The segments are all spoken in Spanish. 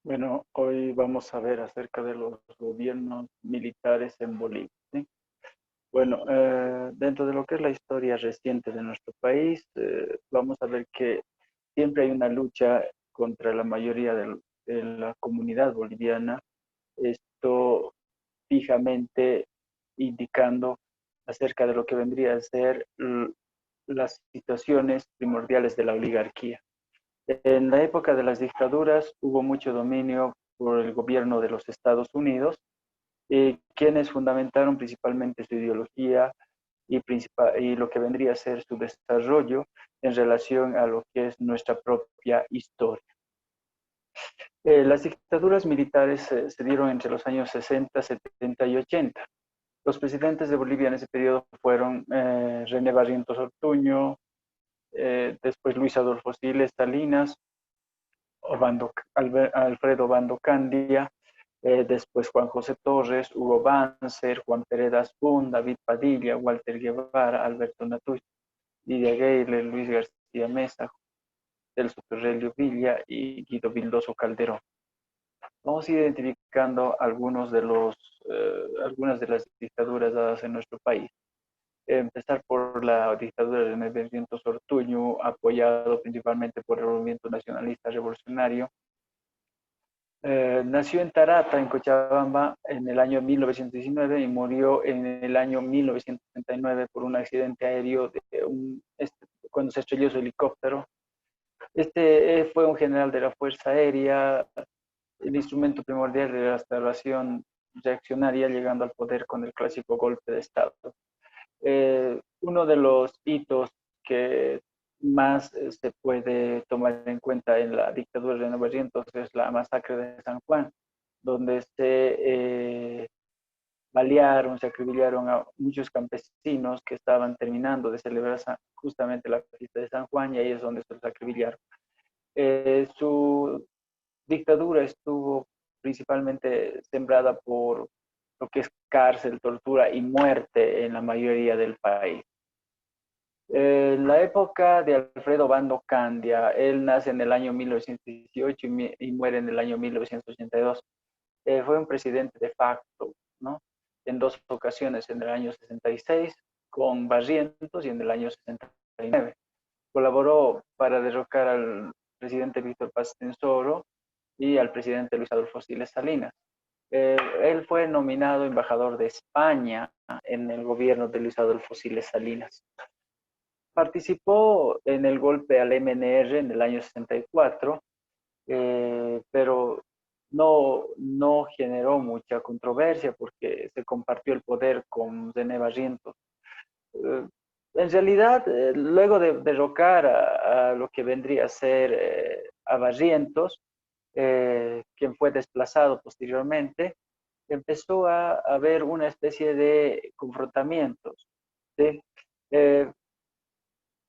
Bueno, hoy vamos a ver acerca de los gobiernos militares en Bolivia, ¿sí? Bueno, dentro de lo que es la historia reciente de nuestro país, vamos a ver que siempre hay una lucha contra la mayoría de la comunidad boliviana, esto fijamente indicando acerca de lo que vendría a ser las situaciones primordiales de la oligarquía. En la época de las dictaduras hubo mucho dominio por el gobierno de los Estados Unidos, quienes fundamentaron principalmente su ideología y lo que vendría a ser su desarrollo en relación a lo que es nuestra propia historia. Las dictaduras militares se dieron entre los años 60, 70 y 80. Los presidentes de Bolivia en ese periodo fueron René Barrientos Ortuño, después Luis Adolfo Siles Salinas, Alfredo Bando Candia, después Juan José Torres, Hugo Banzer, Juan Pereda Asbun, David Padilla, Walter Guevara, Alberto Natuch, Lidia Gayler, Luis García Mesa, Celso Perrelio Villa y Guido Vildoso Calderón. Vamos a ir identificando algunas de las dictaduras dadas en nuestro país. Empezar por la dictadura de René Barrientos Ortuño, apoyado principalmente por el movimiento nacionalista revolucionario. Nació en Tarata, en Cochabamba, en el año 1919 y murió en el año 1939 por un accidente aéreo cuando se estrelló su helicóptero. Fue un general de la Fuerza Aérea, el instrumento primordial de la restauración reaccionaria, llegando al poder con el clásico golpe de Estado. Uno de los hitos que más se puede tomar en cuenta en la dictadura de Nueva Barrientos es la masacre de San Juan, donde balearon, se acribillaron a muchos campesinos que estaban terminando de celebrar justamente la fiesta de San Juan, y ahí es donde se los acribillaron. Su dictadura estuvo principalmente sembrada por lo que es cárcel, tortura y muerte en la mayoría del país. La época de Alfredo Bando Candia, él nace en el año 1918 y muere en el año 1982. Fue un presidente de facto, ¿no? En dos ocasiones, en el año 66 con Barrientos y en el año 69. Colaboró para derrocar al presidente Víctor Paz Tensoro y al presidente Luis Adolfo Siles Salinas. Él fue nominado embajador de España en el gobierno de Luis Adolfo Siles Salinas. Participó en el golpe al MNR en el año 64, pero no generó mucha controversia porque se compartió el poder con René Barrientos. Eh, en realidad, luego de derrocar a lo que vendría a ser a Barrientos, quien fue desplazado posteriormente, empezó a haber una especie de confrontamientos, ¿sí? Eh,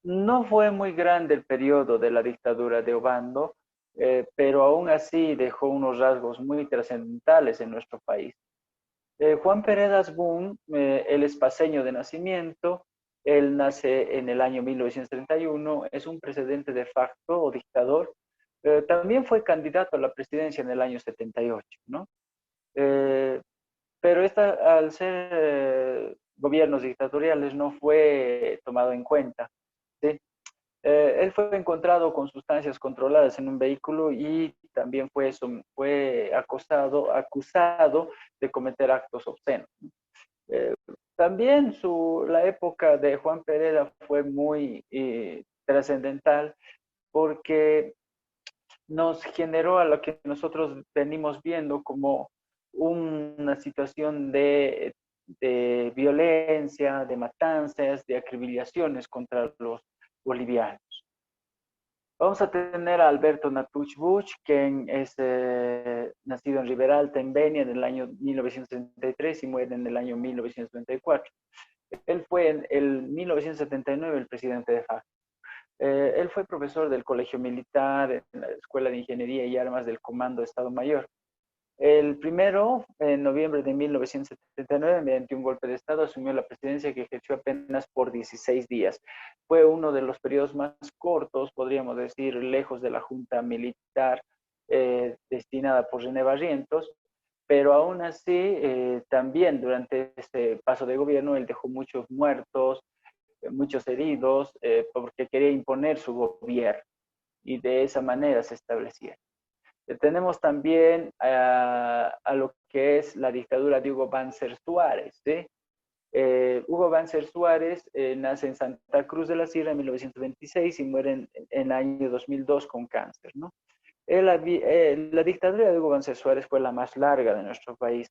no fue muy grande el periodo de la dictadura de Obando, pero aún así dejó unos rasgos muy trascendentales en nuestro país. Juan Peredas Boone, él es paseño de nacimiento, él nace en el año 1931, es un presidente de facto o dictador. También fue candidato a la presidencia en el año 78, ¿no? Eh, pero al ser gobiernos dictatoriales no fue tomado en cuenta, ¿sí? Él fue encontrado con sustancias controladas en un vehículo y también fue acusado de cometer actos obscenos. Eh, También la época de Juan Pereda fue muy trascendental porque nos generó a lo que nosotros venimos viendo como una situación de violencia, de matanzas, de acribillaciones contra los bolivianos. Vamos a tener a Alberto Natuch Buch, quien es nacido en Riberalta, en Benia, en el año 1933 y muere en el año 1994. Él fue en el 1979 el presidente de FARC. Él fue profesor del Colegio Militar, en la Escuela de Ingeniería y Armas del Comando de Estado Mayor. El primero, en noviembre de 1979, mediante un golpe de Estado, asumió la presidencia que ejerció apenas por 16 días. Fue uno de los periodos más cortos, podríamos decir, lejos de la junta militar, destinada por René Barrientos, pero aún así, también durante este paso de gobierno, él dejó muchos muertos, muchos heridos, porque quería imponer su gobierno y de esa manera se establecía. Tenemos también a lo que es la dictadura de Hugo Banzer Suárez, ¿sí? Hugo Banzer Suárez nace en Santa Cruz de la Sierra en 1926 y muere en el año 2002 con cáncer, ¿no? La dictadura de Hugo Banzer Suárez fue la más larga de nuestro país,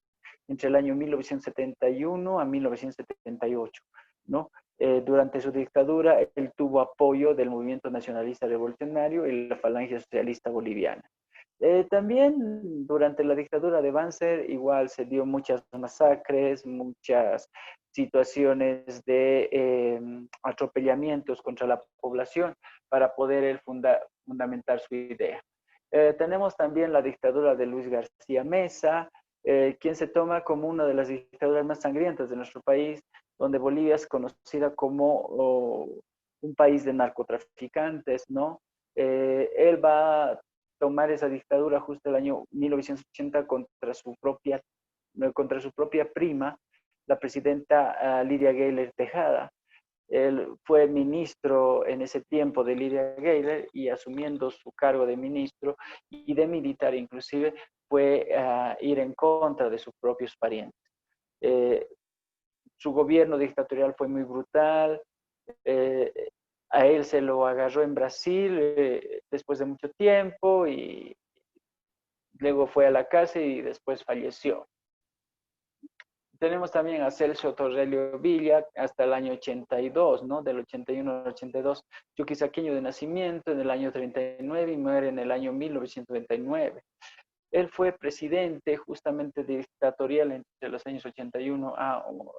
entre el año 1971 a 1978, ¿no? Durante su dictadura, él tuvo apoyo del movimiento nacionalista revolucionario y la Falange Socialista Boliviana. También durante la dictadura de Banzer igual se dio muchas masacres, muchas situaciones de atropellamientos contra la población para poder él fundamentar su idea. Tenemos también la dictadura de Luis García Meza, quien se toma como una de las dictaduras más sangrientas de nuestro país, donde Bolivia es conocida como un país de narcotraficantes, ¿no? Él va a tomar esa dictadura justo el año 1980 contra su propia prima, la presidenta Lidia Gayler Tejada. Él fue ministro en ese tiempo de Lidia Gayler y asumiendo su cargo de ministro y de militar inclusive, fue ir en contra de sus propios parientes. Eh, Su gobierno dictatorial fue muy brutal. Eh, a él se lo agarró en Brasil después de mucho tiempo y luego fue a la cárcel y después falleció. Tenemos también a Celso Torrelio Villa hasta el año 82, ¿no? Del 81 al 82, chuquisaqueño de nacimiento en el año 39 y muere en el año 1999. Él fue presidente justamente dictatorial entre los años 81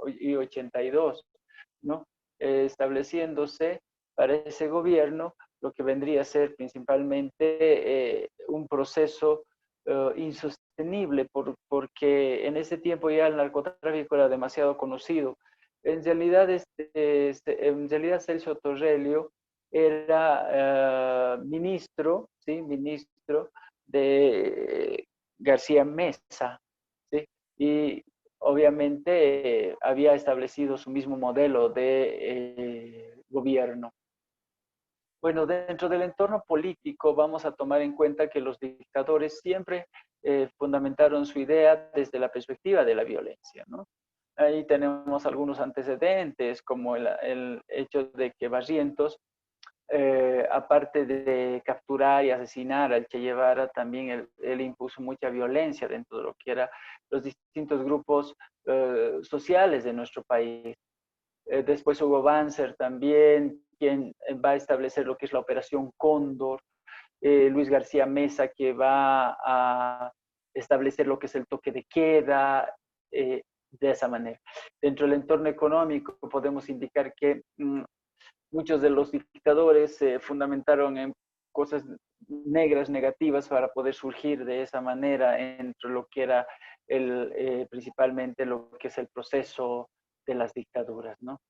y 82, ¿no? Estableciéndose para ese gobierno lo que vendría a ser principalmente un proceso insostenible porque en ese tiempo ya el narcotráfico era demasiado conocido. En realidad, en realidad Celso Torrelio era ministro, ¿sí? Ministro de García Mesa, ¿sí? Y obviamente había establecido su mismo modelo de gobierno. Bueno, dentro del entorno político vamos a tomar en cuenta que los dictadores siempre fundamentaron su idea desde la perspectiva de la violencia, ¿no? Ahí tenemos algunos antecedentes, como el hecho de que Barrientos, aparte de capturar y asesinar al Che Guevara, también él impuso mucha violencia dentro de lo que eran los distintos grupos sociales de nuestro país. Después Hugo Banzer también, quien va a establecer lo que es la Operación Cóndor. Luis García Meza, que va a establecer lo que es el toque de queda, de esa manera. Dentro del entorno económico podemos indicar que muchos de los dictadores se fundamentaron en cosas negras, negativas, para poder surgir de esa manera entre lo que era principalmente lo que es el proceso de las dictaduras, ¿no?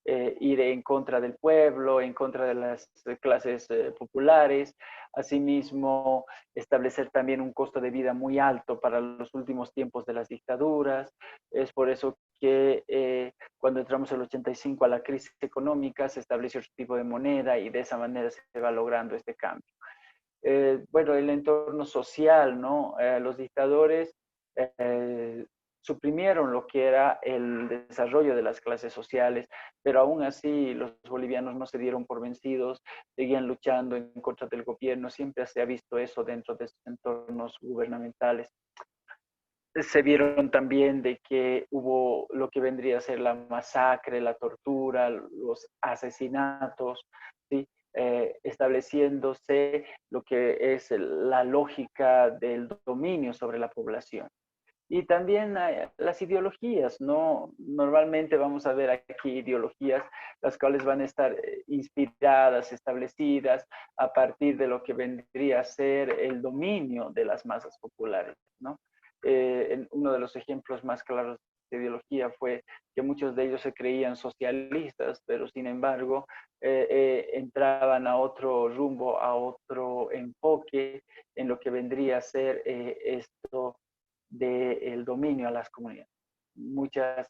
Ir en contra del pueblo, en contra de las clases populares, asimismo establecer también un costo de vida muy alto para los últimos tiempos de las dictaduras. Es por eso que cuando entramos en el 85 a la crisis económica se estableció otro tipo de moneda y de esa manera se va logrando este cambio. Bueno, el entorno social, ¿no? Los dictadores suprimieron lo que era el desarrollo de las clases sociales, pero aún así los bolivianos no se dieron por vencidos, seguían luchando en contra del gobierno, siempre se ha visto eso dentro de estos entornos gubernamentales. Se vieron también de que hubo lo que vendría a ser la masacre, la tortura, los asesinatos, ¿sí? Estableciéndose lo que es la lógica del dominio sobre la población. Y también las ideologías, ¿no? Normalmente vamos a ver aquí ideologías las cuales van a estar inspiradas, establecidas a partir de lo que vendría a ser el dominio de las masas populares, ¿no? Uno de los ejemplos más claros esta ideología fue que muchos de ellos se creían socialistas, pero sin embargo entraban a otro rumbo, a otro enfoque en lo que vendría a ser esto del dominio a las comunidades. Muchas